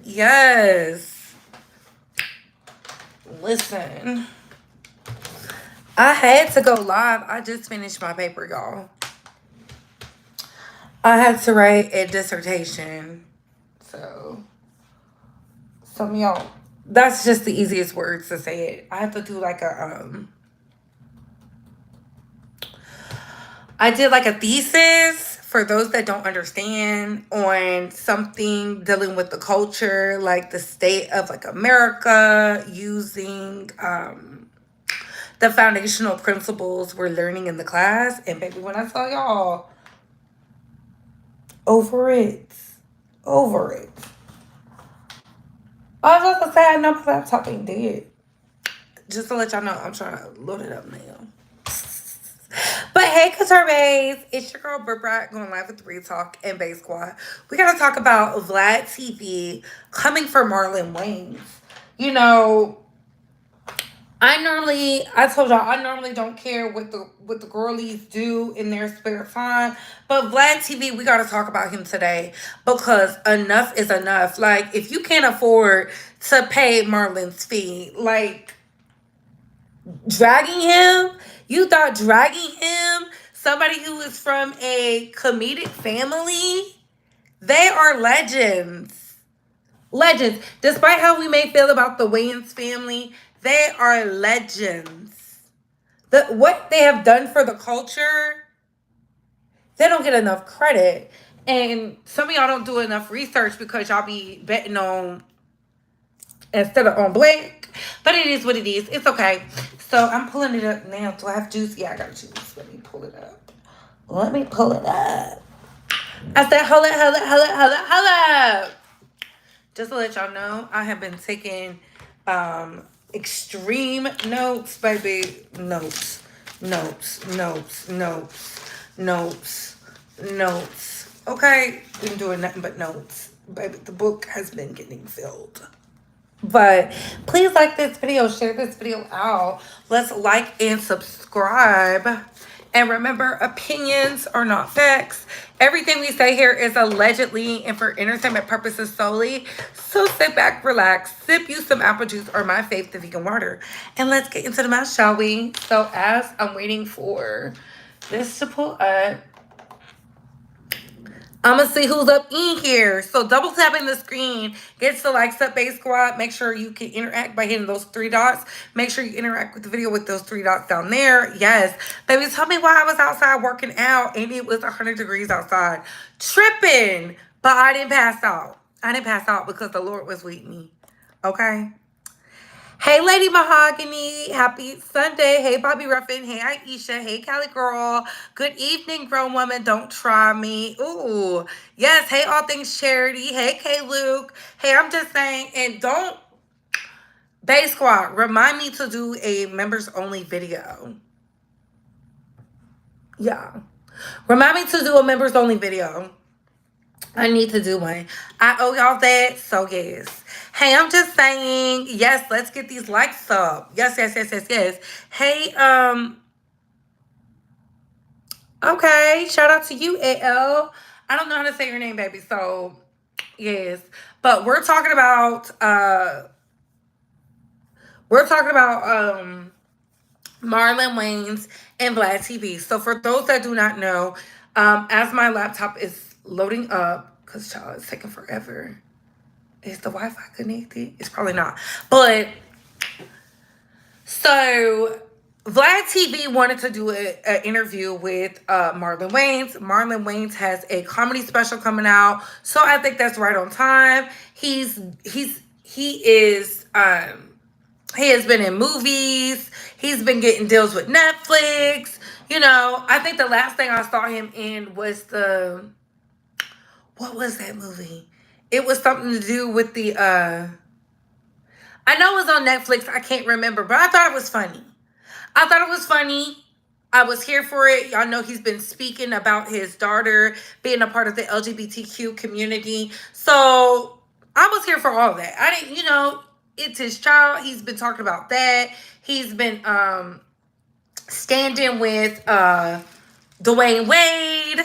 Yes. Listen. I had to go live. I just finished my paper, y'all. I had to write a dissertation. So, some of y'all, that's just the easiest words to say it. I have to do like I did like a thesis for those that don't understand on something dealing with the culture, like the state of like America using the foundational principles we're learning in the class. And baby, when I saw y'all over it, over it. I was about to say I know my laptop ain't dead. Just to let y'all know, I'm trying to load it up now. But hey, Couture Bays, it's your girl Britt Brat going live with Real Talk and Bay Squad. We gotta talk about Vlad TV coming for Marlon Wayans. You know, I told y'all I normally don't care what the girlies do in their spare time, but Vlad TV, we gotta talk about him today because enough is enough. Like, if you can't afford to pay Marlon's fee, like dragging him, you thought dragging him, somebody who is from a comedic family, they are legends. Legends. Despite how we may feel about the Wayans family, they are legends. What they have done for the culture, they don't get enough credit. And some of y'all don't do enough research because y'all be betting on instead of on blank. But it is what it is. It's okay. So I'm pulling it up now. Do I have juice? Yeah, I got juice. Let me pull it up. Let me pull it up. I said, hold up. Just to let y'all know, I have been taking extreme notes, baby. Notes. Okay? Been doing nothing but notes. Baby, the book has been getting filled. But please like this video, share this video out. Let's like and subscribe. And remember, opinions are not facts. Everything we say here is allegedly and for entertainment purposes solely. So sit back, relax, sip you some apple juice or my faith, the vegan water. And let's get into the math, shall we? So as I'm waiting for this to pull up, I'm going to see who's up in here. So double tapping the screen gets the likes up, Base Squad. Make sure you can interact by hitting those three dots. Make sure you interact with the video with those three dots down there. Yes. Baby, tell me why I was outside working out and it was 100 degrees outside. Tripping. But I didn't pass out. I didn't pass out because the Lord was with me. Okay? Hey, Lady Mahogany. Happy Sunday. Hey, Bobby Ruffin. Hey, Aisha. Hey, Cali Girl. Good evening, grown woman. Don't try me. Ooh. Yes. Hey, All Things Charity. Hey, K Luke. Hey, I'm just saying. And don't, Bay Squad, remind me to do a members only video. Yeah. Remind me to do a members only video. I need to do one. I owe y'all that. So, yes. Hey, I'm just saying, yes, let's get these likes up. Yes. Hey, okay. Shout out to you, AL. I don't know how to say your name, baby. So, yes. But we're talking about, Marlon Wayans and Vlad TV. So, for those that do not know, as my laptop is loading up, because, child, it's taking forever. Is the Wi-Fi connected? It's probably not. But, so, Vlad TV wanted to do an interview with Marlon Wayans. Marlon Wayans has a comedy special coming out. So, I think that's right on time. He has been in movies. He's been getting deals with Netflix. You know, I think the last thing I saw him in was what was that movie? It was something to do with I know it was on Netflix. I can't remember, but I thought it was funny. I was here for it. Y'all know he's been speaking about his daughter being a part of the LGBTQ community. So I was here for all that. I didn't, it's his child. He's been talking about that. He's been standing with Dwayne Wade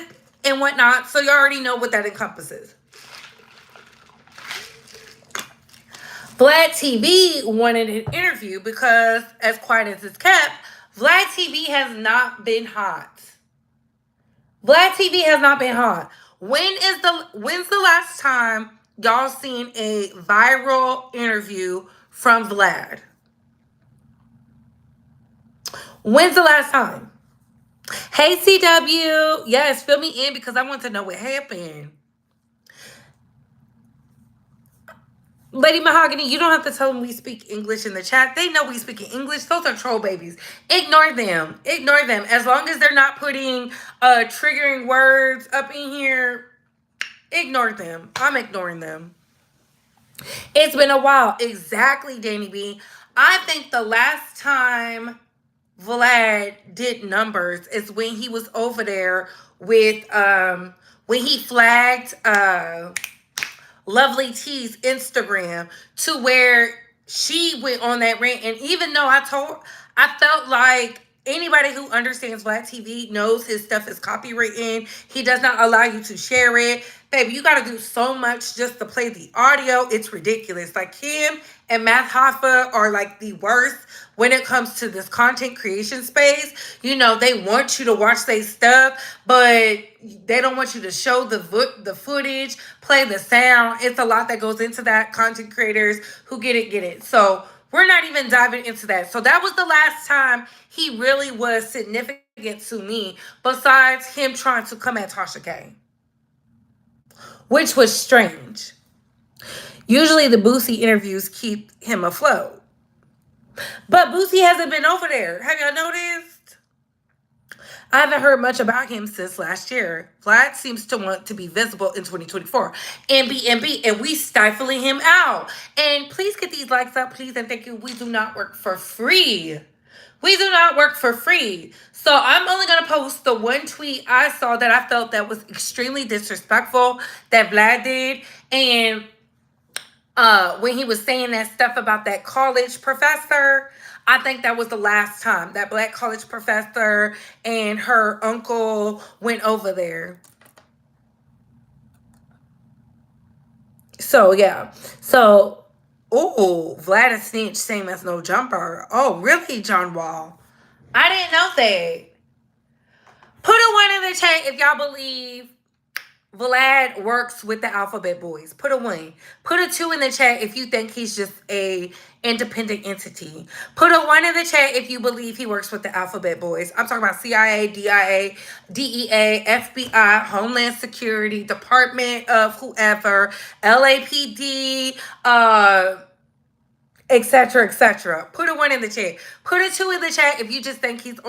and whatnot. So you already know what that encompasses. Vlad TV wanted an interview because, as quiet as it's kept, Vlad TV has not been hot. Vlad TV has not been hot. When's the last time y'all seen a viral interview from Vlad? When's the last time? Hey CW, yes, fill me in because I want to know what happened. Lady Mahogany, you don't have to tell them we speak English in the chat. They know we speak English. Those are troll babies. Ignore them. Ignore them. As long as they're not putting triggering words up in here, ignore them. I'm ignoring them. It's been a while. Exactly, Danny B. I think the last time Vlad did numbers is when he was over there with when he flagged Lovely T's Instagram to where she went on that rant. And even though I felt like anybody who understands Vlad TV knows his stuff is copywritten. He does not allow you to share it. Baby, you got to do so much just to play the audio. It's ridiculous. Like him and Math Hoffa are like the worst when it comes to this content creation space. You know, they want you to watch their stuff, but they don't want you to show the footage, play the sound. It's a lot that goes into that. Content creators who get it. So we're not even diving into that. So that was the last time he really was significant to me, besides him trying to come at Tasha K, which was strange. Usually the Boosie interviews keep him afloat. But Boosie hasn't been over there. Have y'all noticed? I haven't heard much about him since last year. Vlad seems to want to be visible in 2024. MB, and we stifling him out. And please get these likes up, please, and thank you. We do not work for free. We do not work for free. So I'm only going to post the one tweet I saw that I felt that was extremely disrespectful that Vlad did. And when he was saying that stuff about that college professor, I think that was the last time that black college professor and her uncle went over there. So, yeah. So, ooh, Vlad is snitch, same as no jumper. Oh, really, John Wall? I didn't know that. Put a 1 in the chat if y'all believe Vlad works with the Alphabet Boys. Put a 1. Put a 2 in the chat if you think he's just a independent entity. Put a 1 in the chat if you believe he works with the Alphabet Boys. I'm talking about CIA, DIA, DEA, FBI, Homeland Security, Department of whoever, LAPD, etc., etc. Put a 1 in the chat. Put a 2 in the chat if you just think he's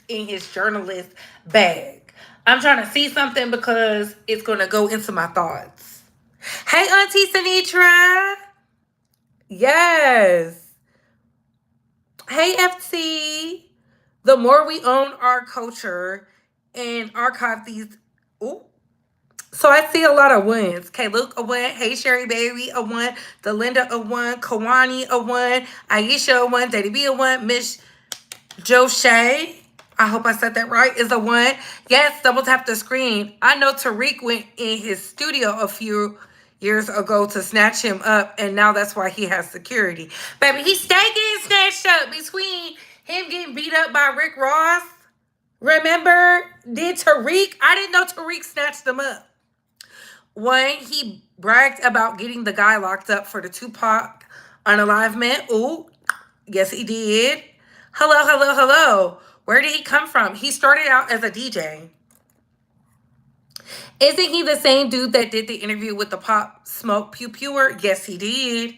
in his journalist bag. I'm trying to see something because it's going to go into my thoughts. Hey, Auntie Sinitra. Yes. Hey, FT. The more we own our culture and archive these... Ooh. So I see a lot of 1s. Okay, Luke, a 1. Hey, Sherry Baby, a 1. Delinda, a 1. Kawani, a 1. Aisha, a 1. Daddy B, a 1. Miss Joe Shay, I hope I said that right, is a 1. Yes, double tap the screen. I know Tariq went in his studio a few years ago to snatch him up, and now that's why he has security. Baby, he stay getting snatched up between him getting beat up by Rick Ross. Remember? Did Tariq? I didn't know Tariq snatched him up. When he bragged about getting the guy locked up for the Tupac unalivement. Ooh, yes, he did. Hello. Where did he come from? He started out as a DJ. Isn't he the same dude that did the interview with the Pop Smoke Pew Pewer? Yes, he did.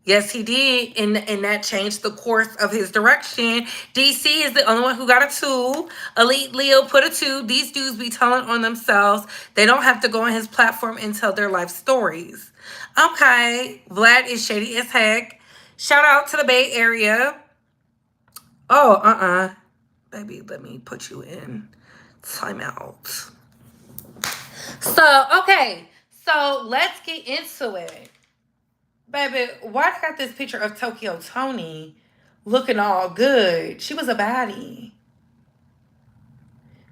Yes, he did. And that changed the course of his direction. DC is the only one who got a 2. Elite Leo put a 2. These dudes be telling on themselves. They don't have to go on his platform and tell their life stories. Okay. Vlad is shady as heck. Shout out to the Bay Area. Oh, baby, let me put you in timeout. So, okay. So, let's get into it. Baby, why I got this picture of Tokyo Toni looking all good? She was a baddie.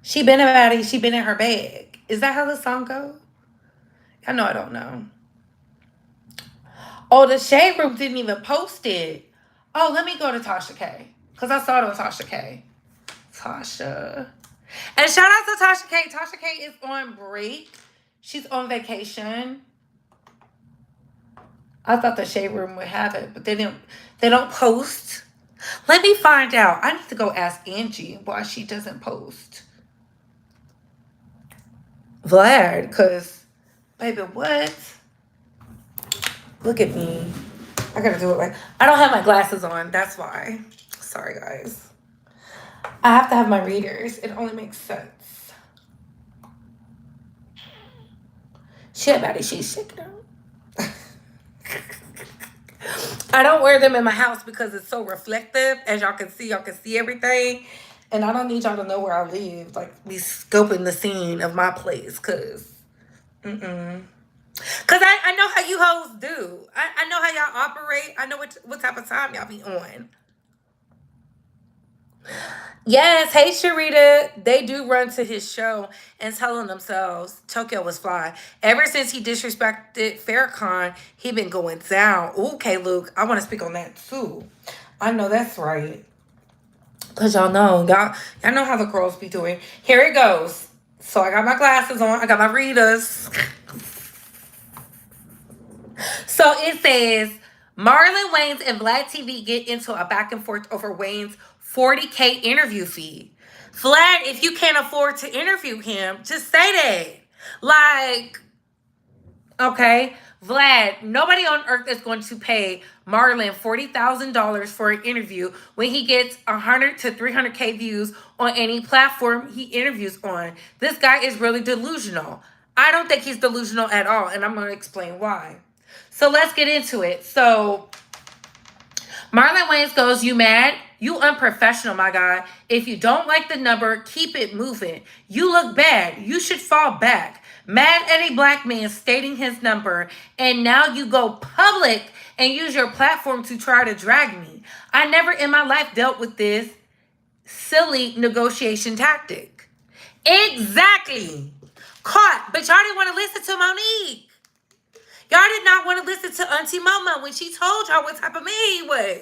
She been a baddie. She been in her bag. Is that how the song goes? I know I don't know. Oh, the Shade Room didn't even post it. Oh, let me go to Tasha K. Because I saw it on Tasha K. Tasha. And shout out to Tasha K. Tasha K is on break. She's on vacation. I thought the Shade Room would have it, but they don't post. Let me find out. I need to go ask Angie why she doesn't post Vlad, because, baby, what? Look at me. I gotta do it like, I don't have my glasses on. That's why. Sorry, guys. I have to have my readers. It only makes sense. Shit, buddy, she's sick now. I don't wear them in my house because it's so reflective. As y'all can see everything. And I don't need y'all to know where I live. Like, be scoping the scene of my place. Because, Because I know how you hoes do. I know how y'all operate. I know what type of time y'all be on. Yes, hey Sharita. They do run to his show and telling themselves Tokyo was fly. Ever since he disrespected Farrakhan, he been going down. Okay, Luke, I want to speak on that too. I know that's right. Cause y'all know how the girls be doing. Here it goes. So I got my glasses on. I got my readers. So it says Marlon Wayans and Vlad TV get into a back and forth over Wayans' 40K interview fee. Vlad, if you can't afford to interview him, just say that. Like, okay, Vlad, nobody on earth is going to pay Marlon $40,000 for an interview when he gets 100 to 300K views on any platform he interviews on. This guy is really delusional. I don't think he's delusional at all, and I'm going to explain why. So let's get into it. So Marlon Wayans goes, you mad? You unprofessional, my guy. If you don't like the number, keep it moving. You look bad. You should fall back. Mad at a black man stating his number, and now you go public and use your platform to try to drag me. I never in my life dealt with this silly negotiation tactic. Exactly. Caught. But y'all didn't want to listen to Monique. Y'all did not want to listen to Auntie Mama when she told y'all what type of man he was.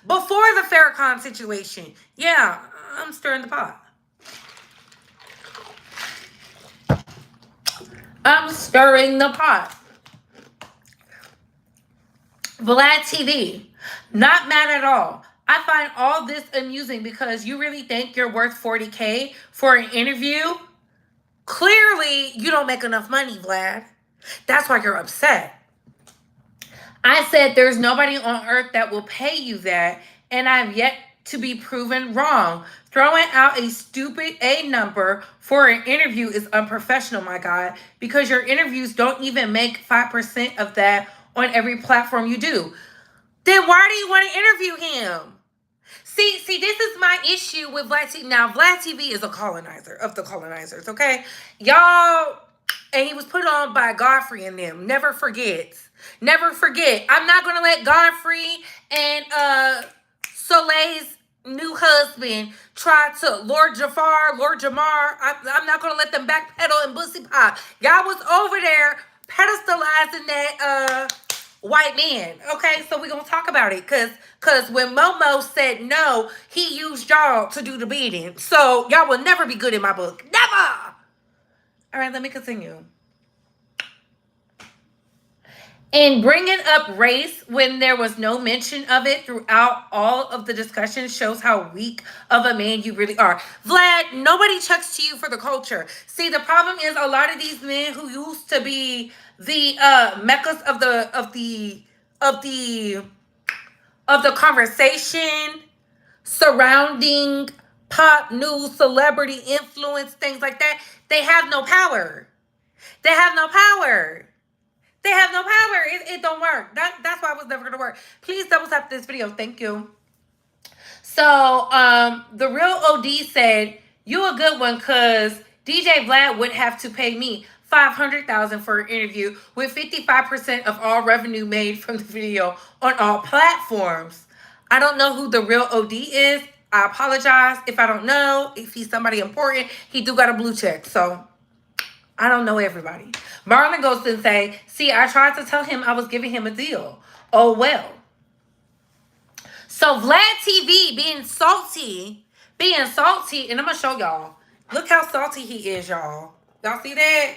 Before the Farrakhan situation. Yeah, I'm stirring the pot. I'm stirring the pot. Vlad TV. Not mad at all. I find all this amusing because you really think you're worth 40K for an interview? Clearly, you don't make enough money, Vlad. That's why you're upset. I said there's nobody on earth that will pay you that, and I've yet to be proven wrong. Throwing out a stupid A number for an interview is unprofessional, my guy, because your interviews don't even make 5% of that on every platform you do. Then why do you want to interview him? See, this is my issue with Vlad TV. Now, Vlad TV is a colonizer of the colonizers, okay? Y'all, and he was put on by Godfrey and them. Never forget. Never forget. I'm not going to let Godfrey and Soleil's new husband try to Lord Jamar. I'm not going to let them backpedal and bussy pop. Y'all was over there pedestalizing that white man. Okay, so we're going to talk about it. Because when Momo said no, he used y'all to do the beating. So y'all will never be good in my book. Never! All right, let me continue. And bringing up race when there was no mention of it throughout all of the discussion shows how weak of a man you really are. Vlad, nobody checks to you for the culture. See, the problem is a lot of these men who used to be the meccas of the conversation surrounding pop news, celebrity influence, things like that, they have no power. They have no power. They have no power. It don't work. That's why it was never going to work. Please double tap this video. Thank you. So, the real OD said, you a good one because DJ Vlad would have to pay me $500,000 for an interview with 55% of all revenue made from the video on all platforms. I don't know who the real OD is. I apologize if I don't know. If he's somebody important, he do got a blue check. So, I don't know everybody. Marlon goes and say, see, I tried to tell him I was giving him a deal. Oh, well. So Vlad TV being salty, and I'm going to show y'all. Look how salty he is, y'all. Y'all see that?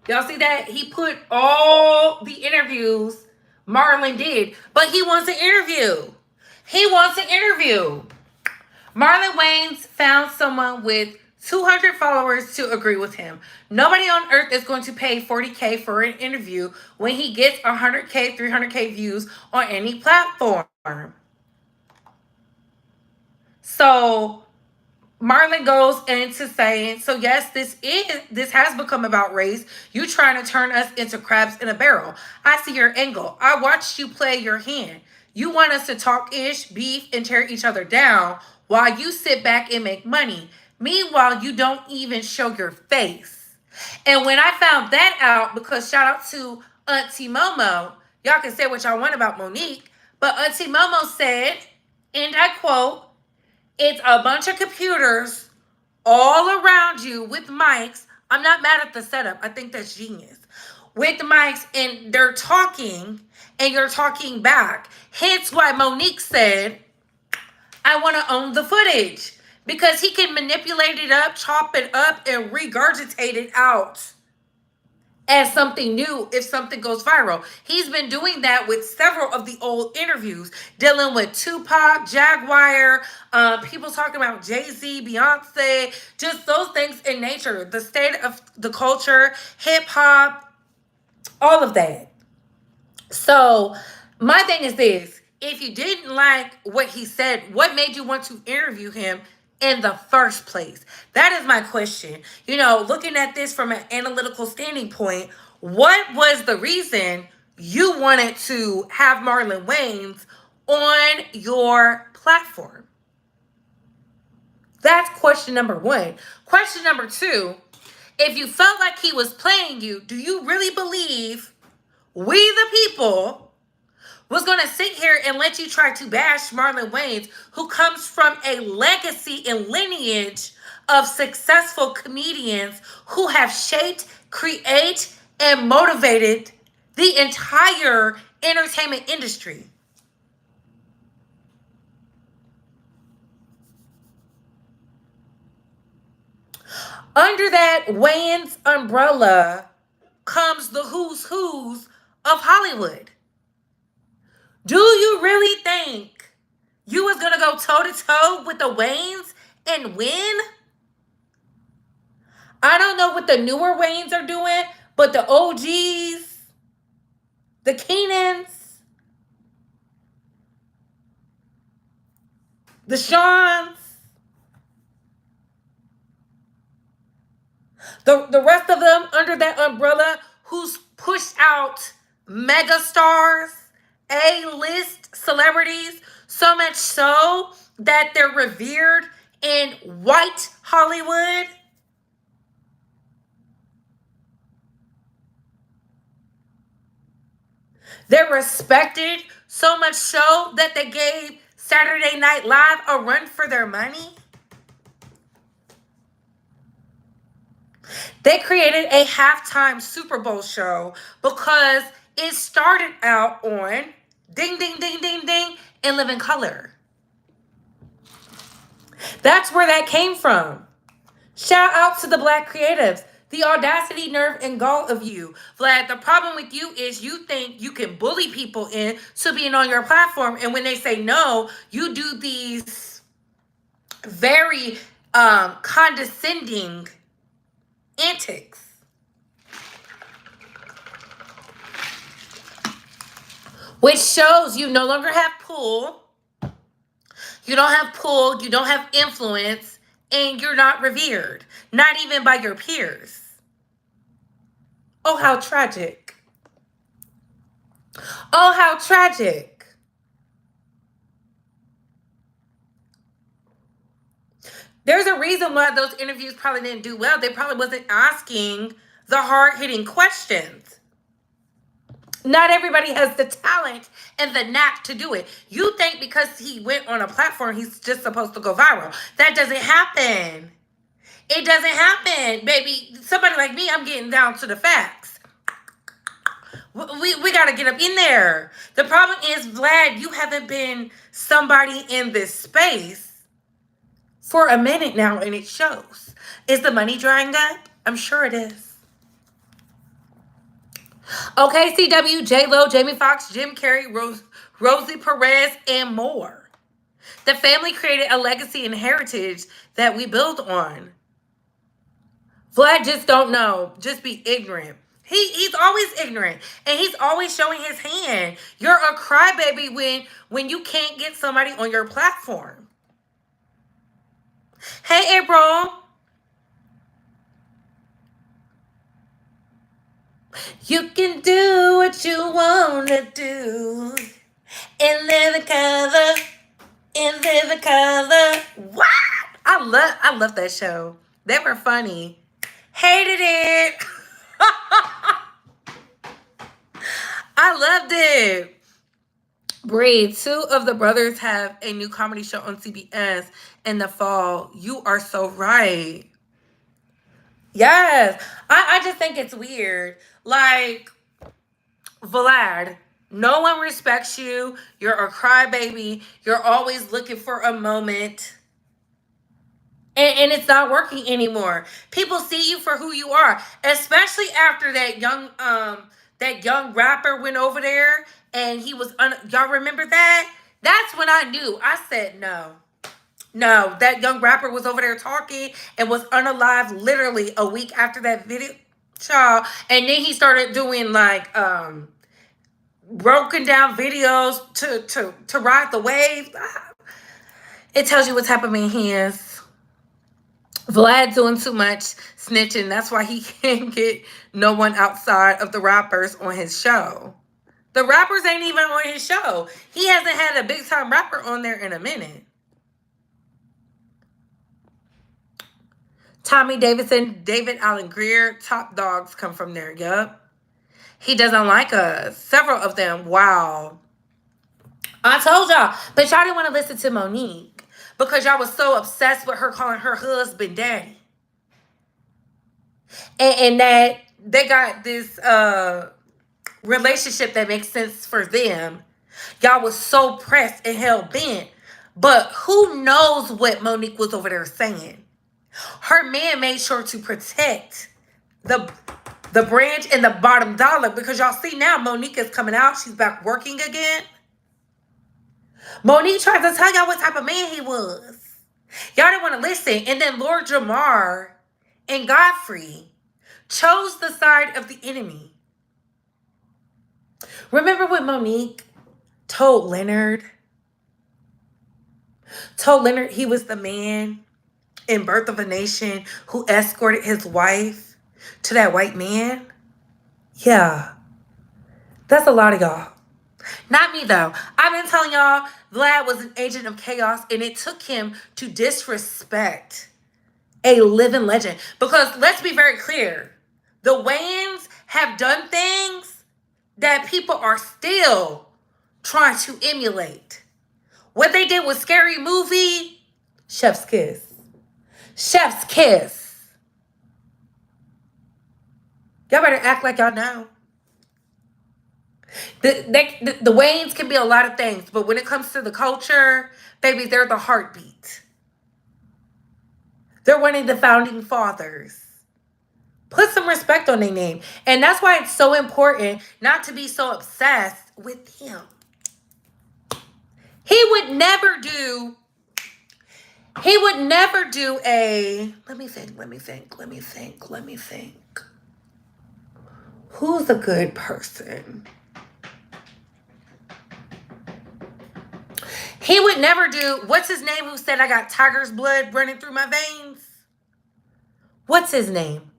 Y'all see that? He put all the interviews Marlon did, but he wants an interview. He wants an interview. Marlon Wayans found someone with 200 followers to agree with him. Nobody on earth is going to pay $40K for an interview when he gets 100K, 300K views on any platform. So Marlon goes into saying, so yes, this has become about race. You trying to turn us into crabs in a barrel. I see your angle. I watched you play your hand. You want us to talk ish, beef, and tear each other down while you sit back and make money. Meanwhile, you don't even show your face. And when I found that out, because shout out to Auntie Momo, y'all can say what y'all want about Monique, but Auntie Momo said, and I quote, it's a bunch of computers all around you with mics. I'm not mad at the setup. I think that's genius. With the mics, and they're talking, and you're talking back. Hence why Monique said, I want to own the footage. Because he can manipulate it up, chop it up, and regurgitate it out as something new if something goes viral. He's been doing that with several of the old interviews, dealing with Tupac, Jaguar, people talking about Jay-Z, Beyonce, just those things in nature, the state of the culture, hip-hop, all of that. So my thing is this. If you didn't like what he said, what made you want to interview him in the first place? That is my question. You know, looking at this from an analytical standing point, what was the reason you wanted to have Marlon Wayans on your platform? That's question number one. Question number two, if you felt like he was playing you, do you really believe we the people was going to sit here and let you try to bash Marlon Wayans, who comes from a legacy and lineage of successful comedians who have shaped, create, and motivated the entire entertainment industry? Under that Wayans umbrella comes the who's of Hollywood. Do you really think you was going to go toe-to-toe with the Wayans and win? I don't know what the newer Wayans are doing, but the OGs, the Keenans, the Shawns, the rest of them under that umbrella who's pushed out mega stars, A-list celebrities, so much so that they're revered in white Hollywood. They're respected so much so that they gave Saturday Night Live a run for their money. They created a halftime Super Bowl show because it started out on Ding, Ding, Ding, Ding, Ding and Living Color. That's where that came from. Shout out to the Black creatives. The audacity, nerve, and gall of you. Vlad, the problem with you is you think you can bully people into being on your platform. And when they say no, you do these very condescending antics. Which shows you no longer have pull. You don't have pull. You don't have influence. And you're not revered. Not even by your peers. Oh, how tragic. Oh, how tragic. There's a reason why those interviews probably didn't do well. They probably wasn't asking the hard-hitting questions. Not everybody has the talent and the knack to do it. You think because he went on a platform, he's just supposed to go viral. That doesn't happen. It doesn't happen, baby. Somebody like me, I'm getting down to the facts. We got to get up in there. The problem is, Vlad, you haven't been somebody in this space for a minute now, and it shows. Is the money drying up? I'm sure it is. Okay, CW, J-Lo, Jamie Foxx, Jim Carrey, Rosie Perez, and more. The family created a legacy and heritage that we build on. Vlad just don't know. Just be ignorant. He's always ignorant. And he's always showing his hand. You're a crybaby when you can't get somebody on your platform. Hey, April. You can do what you want to do. And live in color. And live in color. What? I love that show. They were funny. Hated it. I loved it. Breed, 2 of the brothers have a new comedy show on CBS in the fall. You are so right. Yes. I just think it's weird. Like, Vlad, no one respects you. You're a crybaby. You're always looking for a moment. And it's not working anymore. People see you for who you are, especially after that young rapper went over there and he was y'all remember that? That's when I knew. I said no. No, that young rapper was over there talking and was unalive literally a week after that video, child. And then he started doing like broken down videos to ride the wave. It tells you what type of man he is. Vlad doing too much snitching. That's why he can't get no one outside of the rappers on his show. The rappers ain't even on his show. He hasn't had a big time rapper on there in a minute. Tommy Davidson, David Allen Greer, top dogs come from there. Yup. He doesn't like us. Several of them. Wow. I told y'all. But y'all didn't want to listen to Monique. Because y'all was so obsessed with her calling her husband daddy. And that they got this relationship that makes sense for them. Y'all was so pressed and hell bent. But who knows what Monique was over there saying? Her man made sure to protect the branch and the bottom dollar. Because y'all see now Monique is coming out. She's back working again. Monique tried to tell y'all what type of man he was. Y'all didn't want to listen. And then Lord Jamar and Godfrey chose the side of the enemy. Remember when Monique told Leonard he was the man in Birth of a Nation who escorted his wife to that white man? Yeah. That's a lot of y'all. Not me, though. I've been telling y'all, Vlad was an agent of chaos, and it took him to disrespect a living legend. Because let's be very clear. The Wayans have done things that people are still trying to emulate. What they did with Scary Movie, chef's kiss. Chef's kiss. Y'all better act like y'all know. The Wayans can be a lot of things, but when it comes to the culture, baby, they're the heartbeat. They're one of the founding fathers. Put some respect on their name. And that's why it's so important not to be so obsessed with him. He would never do a, let me think. Who's a good person? He would never do, what's his name who said I got tiger's blood running through my veins? What's his name?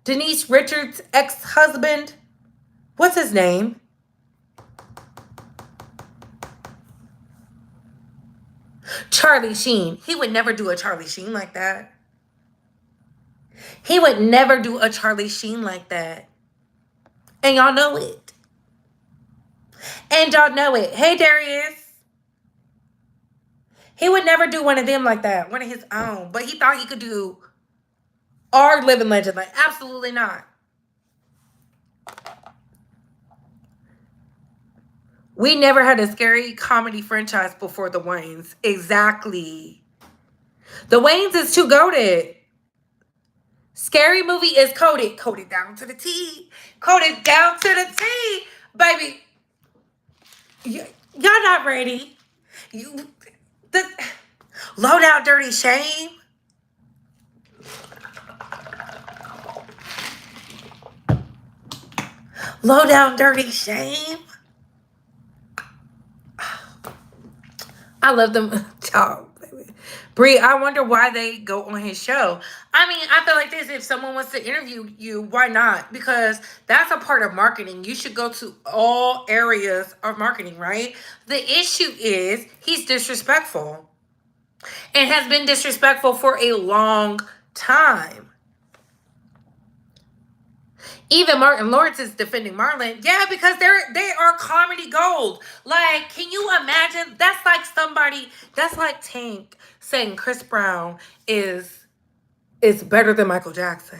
Denise Richards' ex-husband? What's his name? Charlie Sheen. He would never do a Charlie Sheen like that. He would never do a Charlie Sheen like that. And y'all know it. And y'all know it. Hey, Darius. He would never do one of them like that. One of his own. But he thought he could do are living legend. Like, absolutely not. We never had a scary comedy franchise before the Wayans. Exactly. The Wayans is too goated. Scary movie is coded. Coded down to the T. Coded down to the T. Baby, y'all not ready. You, the low down dirty shame. Low down dirty shame. I love them. Child, baby. Bree, I wonder why they go on his show. I mean, I feel like this. If someone wants to interview you, why not? Because that's a part of marketing. You should go to all areas of marketing, right? The issue is he's disrespectful and has been disrespectful for a long time. Even Martin Lawrence is defending Marlon. Yeah, because they are comedy gold. Like, can you imagine? That's like somebody, that's like Tank saying Chris Brown is better than Michael Jackson.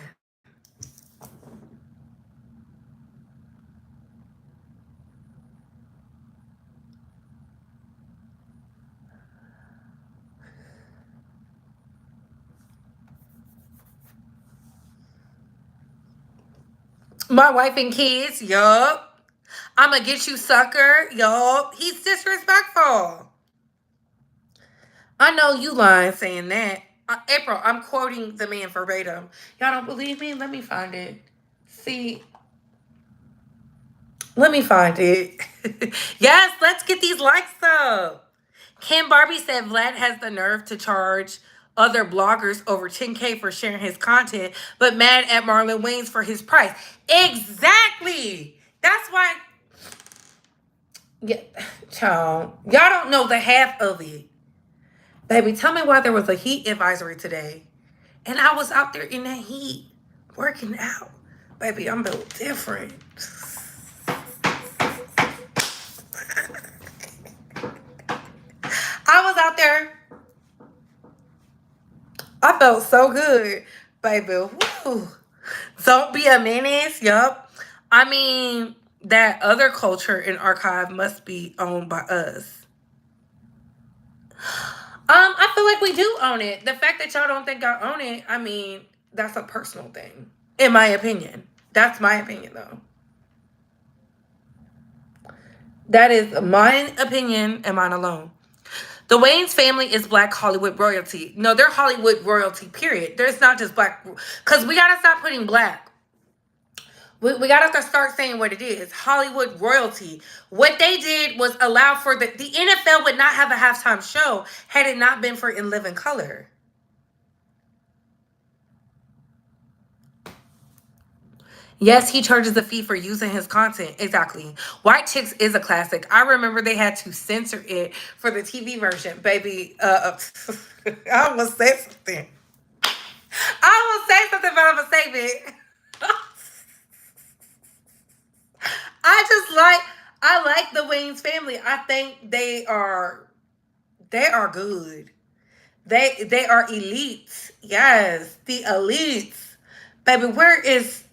My wife and kids, yup. I'ma get you, sucker. Yup. He's disrespectful. I know you lying saying that. April, I'm quoting the man verbatim. Y'all don't believe me? Let me find it. See, let me find it. Yes, let's get these likes up. Kim Barbie said Vlad has the nerve to charge other bloggers over 10K for sharing his content, but mad at Marlon Wayans for his price. Exactly. That's why. Yeah, child. Y'all don't know the half of it. Baby, tell me why there was a heat advisory today. And I was out there in that heat working out. Baby, I'm built different. I was out there. I felt so good, baby. Woo. Don't be a menace. Yup. I mean, that other culture and archive must be owned by us. I feel like we do own it. The fact that y'all don't think I own it, I mean, that's a personal thing. In my opinion. That's my opinion, though. That is my opinion and mine alone. The Wayans family is Black Hollywood royalty. No, they're Hollywood royalty, period. There's not just Black. Because we got to stop putting Black. We got to start saying what it is. Hollywood royalty. What they did was allow for the NFL would not have a halftime show had it not been for In Living Color. Yes, he charges a fee for using his content. Exactly. White Chicks is a classic. I remember they had to censor it for the TV version. Baby, I will say something. I will say something, but I'm going to save it. I like the Wayans family. I think they are good. They are elites. Yes, the elites. Baby, where is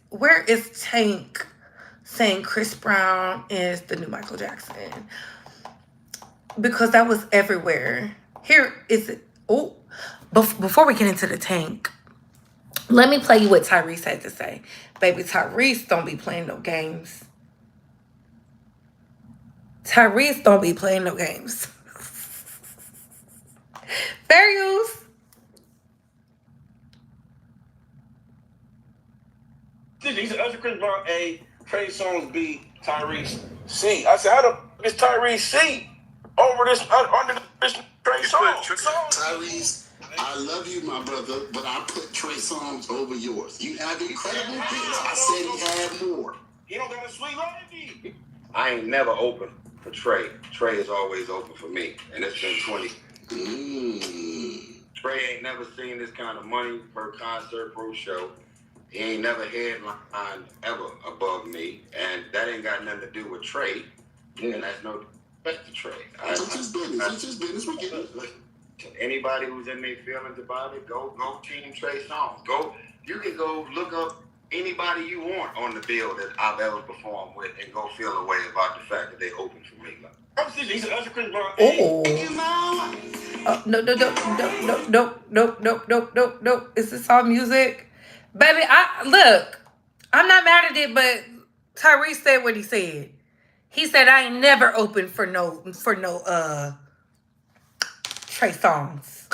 Tank saying Chris Brown is the new Michael Jackson? Because that was everywhere. Here is it. Oh, before we get into the Tank, let me play you what Tyrese had to say. Baby, Tyrese don't be playing no games. Tyrese don't be playing no games. Fair use. He said, "Usher, Chris Brown A, Trey Songz B, Tyrese C." I said, "How the is Tyrese C over this under this Trey Songz?" Tyrese, I love you, my brother, but I put Trey Songz over yours. You have incredible things. I said he had more. He don't got a sweet lady. I ain't never open for Trey. Trey is always open for me, and it's been 20. Trey ain't never seen this kind of money per concert, per show. He ain't never headlined ever above me, and that ain't got nothing to do with Trey. And that's no respect to Trey. It's just business. It's just business. We get it. Anybody who's in their feelings about it, go team Trey Songz. Go You can go look up anybody you want on the bill that I've ever performed with and go feel a way about the fact that they open for me. I'm saying he's an Chris Brown. Oh. No, no, no, no, no, no, no, no, no, no, no. Is this all music? Baby, look, I'm not mad at it, but Tyrese said what he said. He said I ain't never opened for no Trey songs.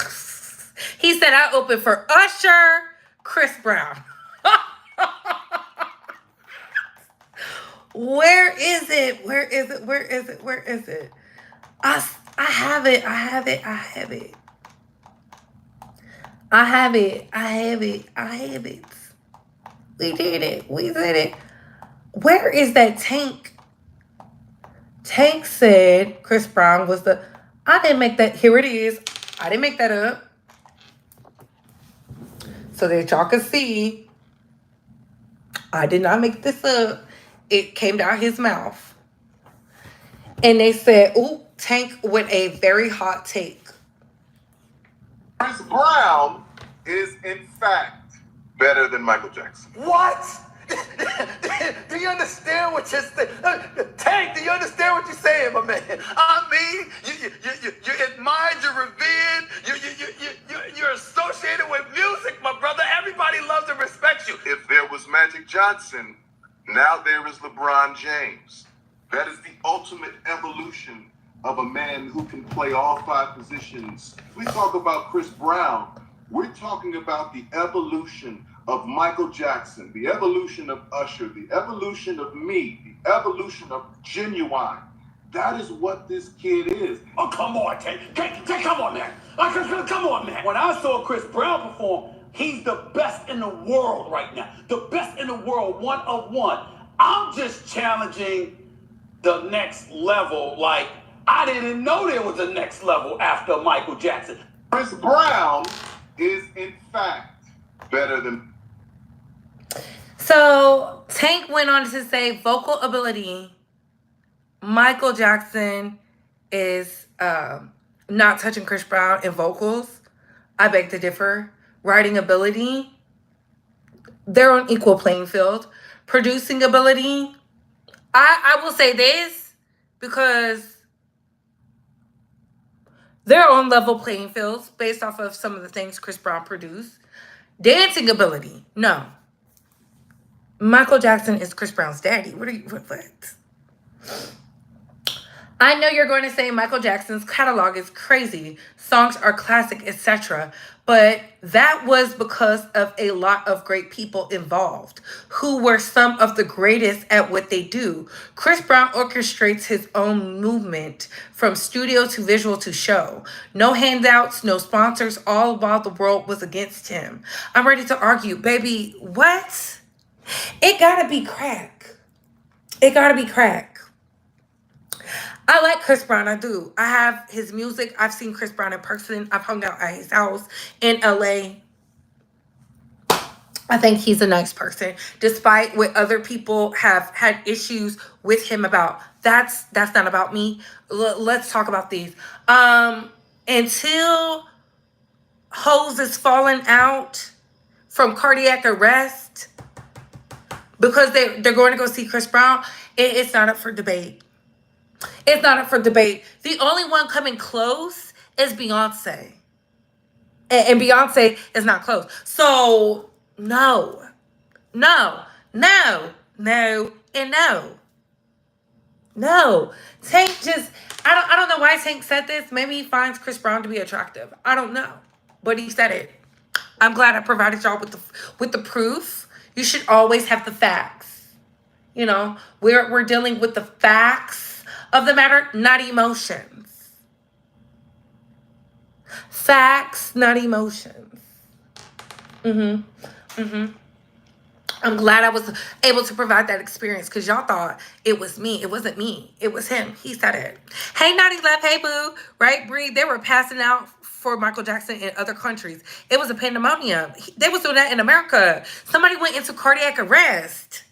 He said I opened for Usher, Chris Brown. Where is it? Where is it? Where is it? Where is it? I have it. I have it. I have it. I have it. I have it. I have it. We did it. We did it. Where is that Tank? Tank said Chris Brown was the... I didn't make that. Here it is. I didn't make that up. So that y'all can see. I did not make this up. It came out his mouth. And they said, ooh, Tank with a very hot take. Chris Brown is, in fact, better than Michael Jackson. What? Do you understand what you're saying? Tank, do you understand what you're saying, my man? I mean, you admired, you revered, you're associated with music, my brother. Everybody loves and respects you. If there was Magic Johnson, now there is LeBron James. That is the ultimate evolution of a man who can play all five positions. We talk about Chris Brown. We're talking about the evolution of Michael Jackson, the evolution of Usher, the evolution of me, the evolution of Genuine. That is what this kid is. Oh, come on, Tank. Come on, man. Come on, man. When I saw Chris Brown perform, he's the best in the world right now. The best in the world, one of one. I'm just challenging the next level. Like, I didn't know there was a next level after Michael Jackson. Chris Brown is, in fact, better than... So Tank went on to say vocal ability, Michael Jackson is not touching Chris Brown in vocals. I beg to differ. Writing ability, they're on equal playing field. Producing ability, I will say this because they're on level playing fields based off of some of the things Chris Brown produced. Dancing ability, no. Michael Jackson is Chris Brown's daddy. What? I know you're going to say Michael Jackson's catalog is crazy. Songs are classic, etc. But that was because of a lot of great people involved who were some of the greatest at what they do. Chris Brown orchestrates his own movement from studio to visual to show. No handouts, no sponsors, all while the world was against him. I'm ready to argue. Baby, what? It gotta be crack. It gotta be crack. I like Chris Brown. I do. I have his music. I've seen Chris Brown in person. I've hung out at his house in LA. I think he's a nice person, despite what other people have had issues with him about. That's not about me. Let's talk about these. Until Hose is falling out from cardiac arrest because they're going to go see Chris Brown, it's not up for debate. It's not up for debate. The only one coming close is Beyonce. And Beyonce is not close. So, no. No. Tank just, I don't know why Tank said this. Maybe he finds Chris Brown to be attractive. I don't know. But he said it. I'm glad I provided y'all with the proof. You should always have the facts. You know, we're dealing with the facts of the matter, not emotions. Facts, not emotions. I'm glad I was able to provide that experience because y'all thought it was me. It wasn't me. It was him. He said it. Hey, Naughty Love. Hey, boo. Right, Bree? They were passing out for Michael Jackson in other countries. It was a pandemonium. They was doing that in America. Somebody went into cardiac arrest.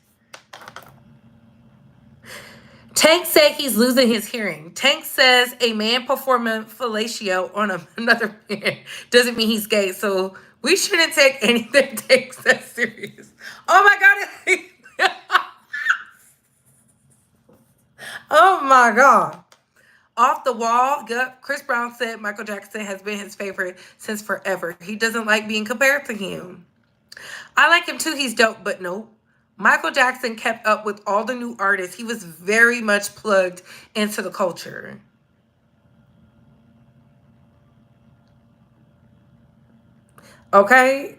Tank said he's losing his hearing. Tank says a man performing fellatio on another man doesn't mean he's gay. So We shouldn't take anything takes that serious. Oh my God. Oh my God. Off the wall. Yep. Chris Brown said Michael Jackson has been his favorite since forever. He doesn't like being compared to him. I like him too. He's dope, but nope. Michael Jackson kept up with all the new artists. He was very much plugged into the culture. Okay?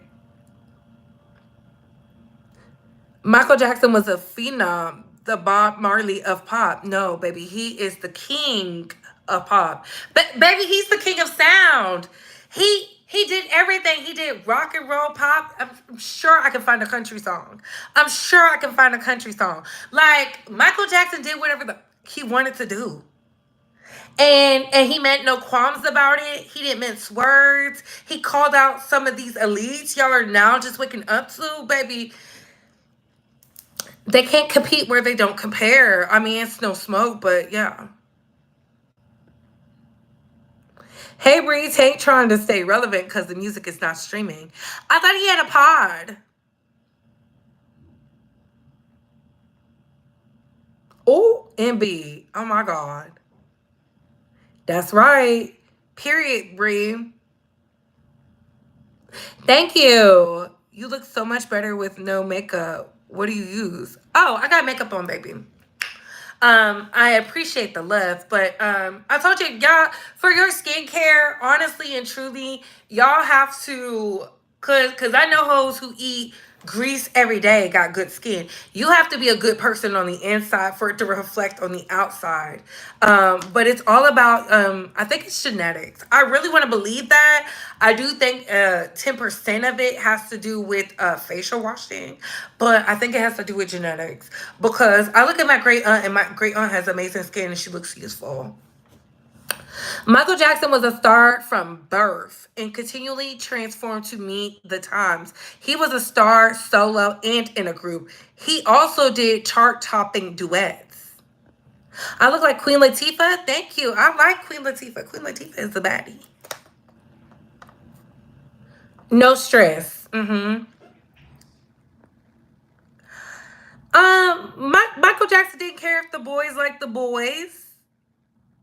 Michael Jackson was a phenom, the Bob Marley of pop. No, baby, he is the king of pop. But baby, he's the king of sound. He did everything. He did rock and roll, pop. I'm sure I can find a country song. I'm sure I can find a country song. Like Michael Jackson did whatever he wanted to do. And he meant no qualms about it. He didn't mince words. He called out some of these elites y'all are now just waking up to, baby. They can't compete where they don't compare. I mean, it's no smoke, but yeah. Hey, Breeze ain't trying to stay relevant because the music is not streaming. I thought he had a pod. Oh, MB. Oh, my God. That's right. Period, Bree. Thank you. You look so much better with no makeup. What do you use? Oh, I got makeup on, baby. I appreciate the love, but I told you, y'all, for your skincare, honestly and truly, y'all have to, cause I know hoes who eat grease every day got good skin. You have to be a good person on the inside for it to reflect on the outside. But it's all about, I think it's genetics. I really want to believe that. I do think 10% of it has to do with facial washing, but I think it has to do with genetics because I look at my great aunt and my great aunt has amazing skin and she looks useful. Michael Jackson was a star from birth and continually transformed to meet the times. He was a star solo and in a group. He also did chart-topping duets. I look like Queen Latifah. Thank you. I like Queen Latifah. Queen Latifah is the baddie. No stress. Michael Jackson didn't care if the boys liked the boys.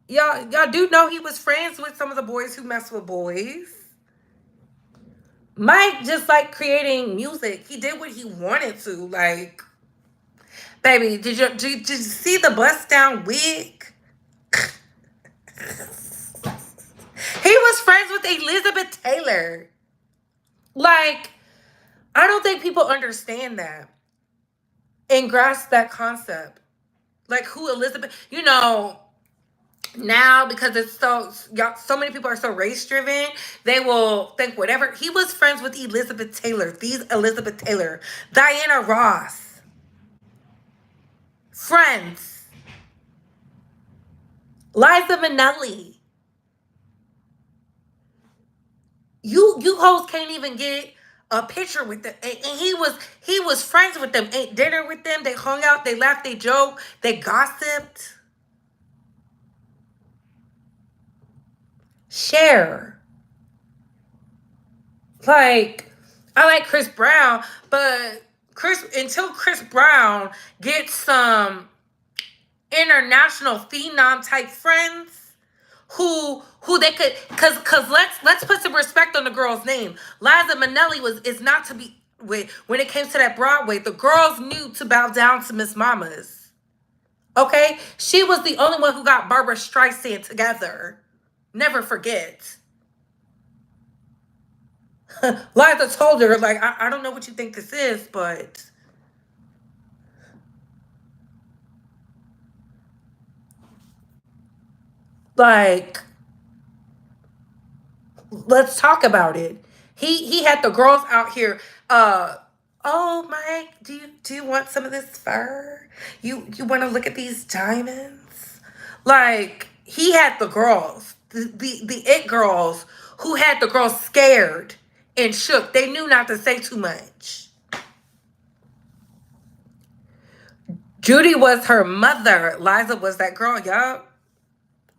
Y'all do know he was friends with some of the boys who mess with boys. Mike just like creating music. He did what he wanted to. Like, baby, did you see the bust down wig? He was friends with Elizabeth Taylor. Like, I don't think people understand that and grasp that concept. Like, who Elizabeth, now because it's so many people are so race driven, they will think whatever. He was friends with Elizabeth Taylor, Elizabeth Taylor, Diana Ross, friends, Liza Minnelli. You hoes can't even get a picture with them, and he was friends with them, ate dinner with them, they hung out, they laughed, they joked, they gossiped. Share. Like, I like Chris Brown, but until Chris Brown gets some international phenom type friends who they could, cause let's put some respect on the girl's name. Liza Minnelli is not to be with when it came to that Broadway. The girls knew to bow down to Miss Mamas. Okay, she was the only one who got Barbara Streisand together. Never forget. Liza told her, like, I don't know what you think this is, but like, let's talk about it. He had the girls out here. Oh, Mike, do you want some of this fur? You want to look at these diamonds? Like, he had the girls, the it girls, who had the girls scared and shook. They knew not to say too much. Judy was her mother. Liza was that girl, y'all.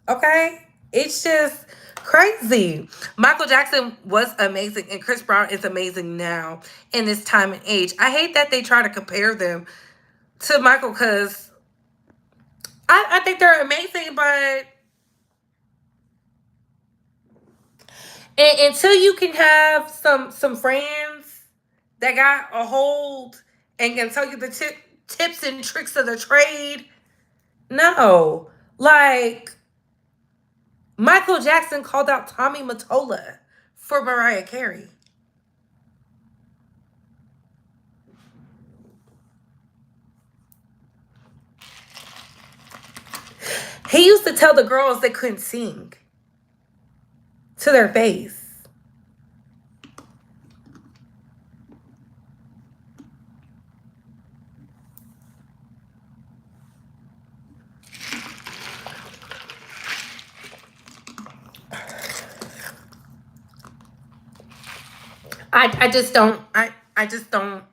Okay? It's just, Crazy. Michael Jackson was amazing, and Chris Brown is amazing now in this time and age. I hate that they try to compare them to Michael because I think they're amazing, but until you can have some friends that got a hold and can tell you the tips and tricks of the trade, no. Like, Michael Jackson called out Tommy Mottola for Mariah Carey. He used to tell the girls they couldn't sing to their face. I just don't. I just don't.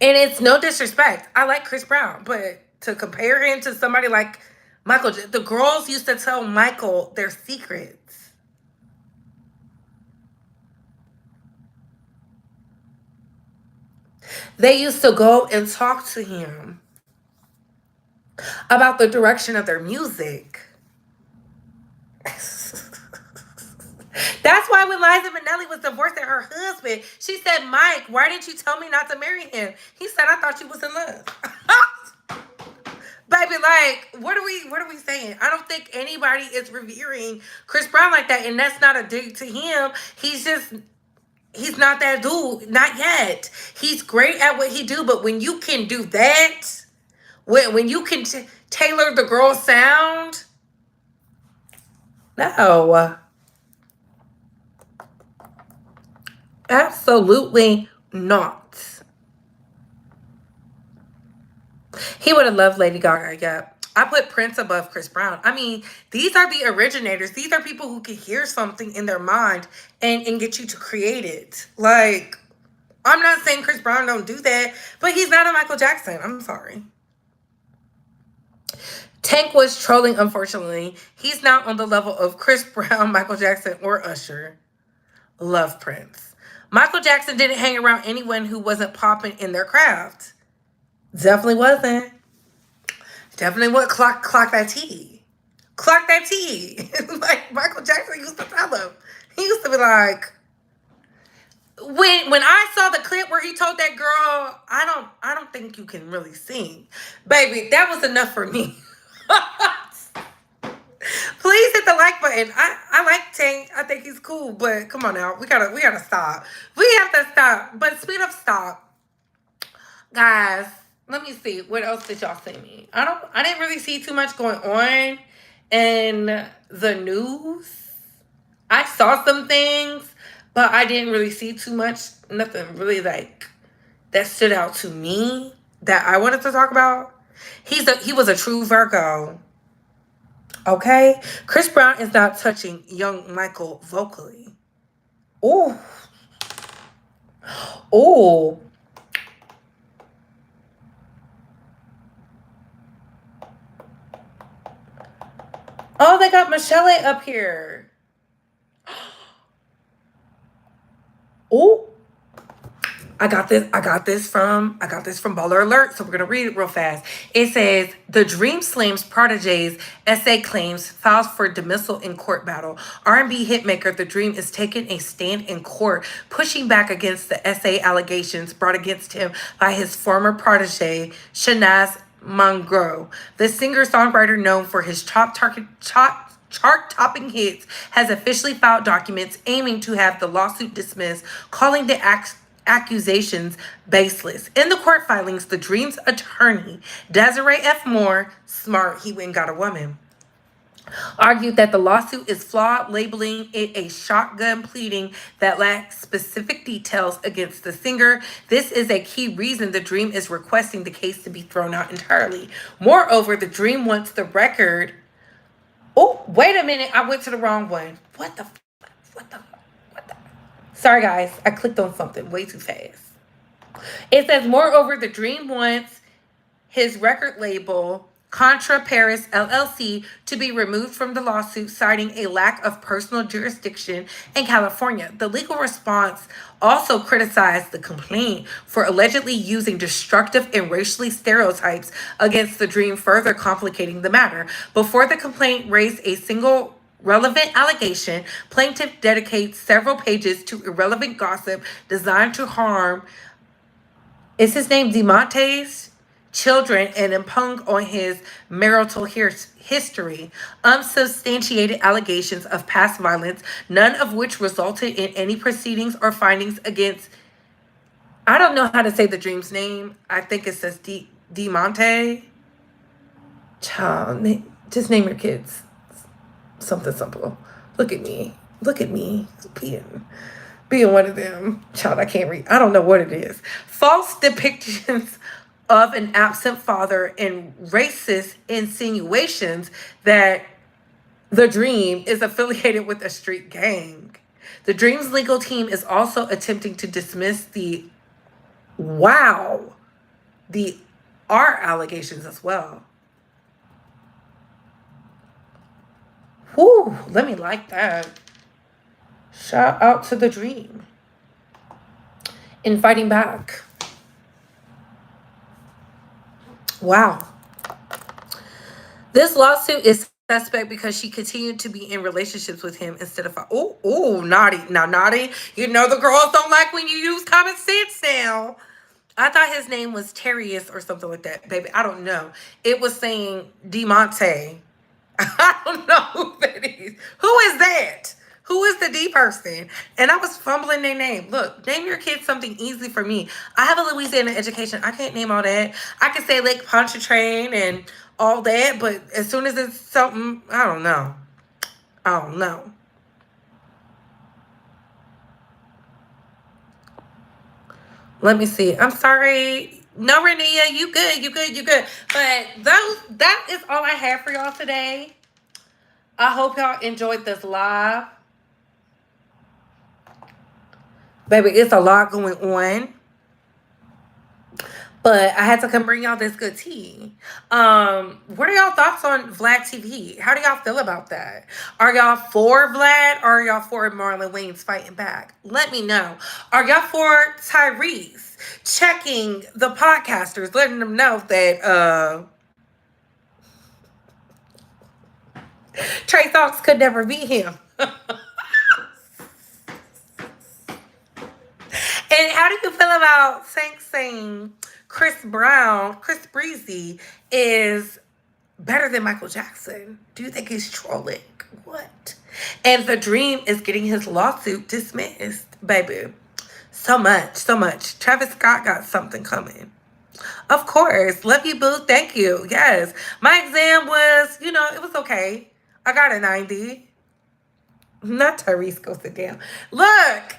And it's no disrespect. I like Chris Brown, but to compare him to somebody like Michael, the girls used to tell Michael their secrets. They used to go and talk to him about the direction of their music. That's why when Liza Minnelli was divorcing her husband, she said, Mike, why didn't you tell me not to marry him? He said, I thought you was in love. Baby, like, what are we saying? I don't think anybody is revering Chris Brown like that, and that's not a dig to him. He's not that dude. Not yet. He's great at what he do, but when you can do that, when you can tailor the girl's sound, no. Absolutely not. He would have loved Lady Gaga, yeah. I put Prince above Chris Brown. I mean, these are the originators. These are people who can hear something in their mind and get you to create it. Like, I'm not saying Chris Brown don't do that, but he's not a Michael Jackson. I'm sorry. Tank was trolling, unfortunately. He's not on the level of Chris Brown, Michael Jackson, or Usher. Love Prince. Michael Jackson didn't hang around anyone who wasn't popping in their craft. Definitely wasn't. Definitely would clock that T. Clock that T. Like Michael Jackson used to tell him. He used to be like, when I saw the clip where he told that girl, I don't think you can really sing. Baby, that was enough for me. Please hit the like button. I like Tank. I think he's cool, but come on now. We gotta stop. We have to stop. But speed up, stop. Guys, let me see. What else did y'all send me? I didn't really see too much going on in the news. I saw some things, but I didn't really see too much. Nothing really like that stood out to me that I wanted to talk about. He was a true Virgo. Okay? Chris Brown is not touching young Michael vocally. Oh. Oh. Oh, they got Michelle up here. Oh. I got this from Baller Alert, so we're gonna read it real fast. It says the Dream Slam's protege's essay claims files for dismissal in court battle. R&B hitmaker The Dream is taking a stand in court, pushing back against the essay allegations brought against him by his former protege, Shanaz Monroe. The singer-songwriter, known for his chart-topping hits, has officially filed documents aiming to have the lawsuit dismissed, calling the accusations baseless. In the court filings, The Dream's attorney, Desiree F. Moore, smart, he went and got a woman, argued that the lawsuit is flawed, labeling it a shotgun pleading that lacks specific details against the singer. This is a key reason The Dream is requesting the case to be thrown out entirely. Moreover, The Dream wants the record. Oh, wait a minute. I went to the wrong one. What the? Sorry, guys. I clicked on something way too fast. It says, moreover, The Dream wants his record label Contra Paris LLC to be removed from the lawsuit, citing a lack of personal jurisdiction in California. The legal response also criticized the complaint for allegedly using destructive and racially stereotypes against the Dream, further complicating the matter. Before the complaint raised a single relevant allegation, plaintiff dedicates several pages to irrelevant gossip designed to harm, is his name Demonte's, children, and impugn on his marital history. Unsubstantiated allegations of past violence, none of which resulted in any proceedings or findings against, I don't know how to say the Dream's name. I think it says Demonte. Child, just name your kids something simple. Look at me. Look at me being one of them. Child, I can't read. I don't know what it is. False depictions of an absent father and racist insinuations that the Dream is affiliated with a street gang. The Dream's legal team is also attempting to dismiss the art allegations as well. Whew, let me like that. Shout out to the Dream in fighting back. Wow. This lawsuit is suspect because she continued to be in relationships with him instead of, naughty. Now, naughty, you know the girls don't like when you use common sense now. I thought his name was Tyrese or something like that, baby. I don't know. It was saying Demonte. I don't know who that is. Who is that? Who is the D person? And I was fumbling their name. Look, name your kids something easy for me. I have a Louisiana education. I can't name all that. I can say Lake Pontchartrain and all that, but as soon as it's something, I don't know. I don't know. Let me see. I'm sorry. No, Renea, you good. But that is all I have for y'all today. I hope y'all enjoyed this live. Baby, it's a lot going on. But I had to come bring y'all this good tea. What are y'all thoughts on Vlad TV? How do y'all feel about that? Are y'all for Vlad or are y'all for Marlon Wayans fighting back? Let me know. Are y'all for Tyrese checking the podcasters, letting them know that Trey Songz could never beat him? And how do you feel about saying Chris Breezy is better than Michael Jackson? Do you think he's trolling? What? And the Dream is getting his lawsuit dismissed, baby. So much. Travis Scott got something coming. Of course. Love you, boo. Thank you. Yes. My exam was, it was okay. I got a 90. Not Tyrese, go sit down. Look.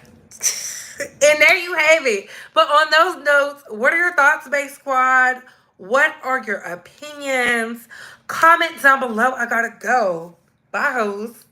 And there you have it. But on those notes, what are your thoughts, Base Squad? What are your opinions? Comment down below. I gotta go. Bye, hoes.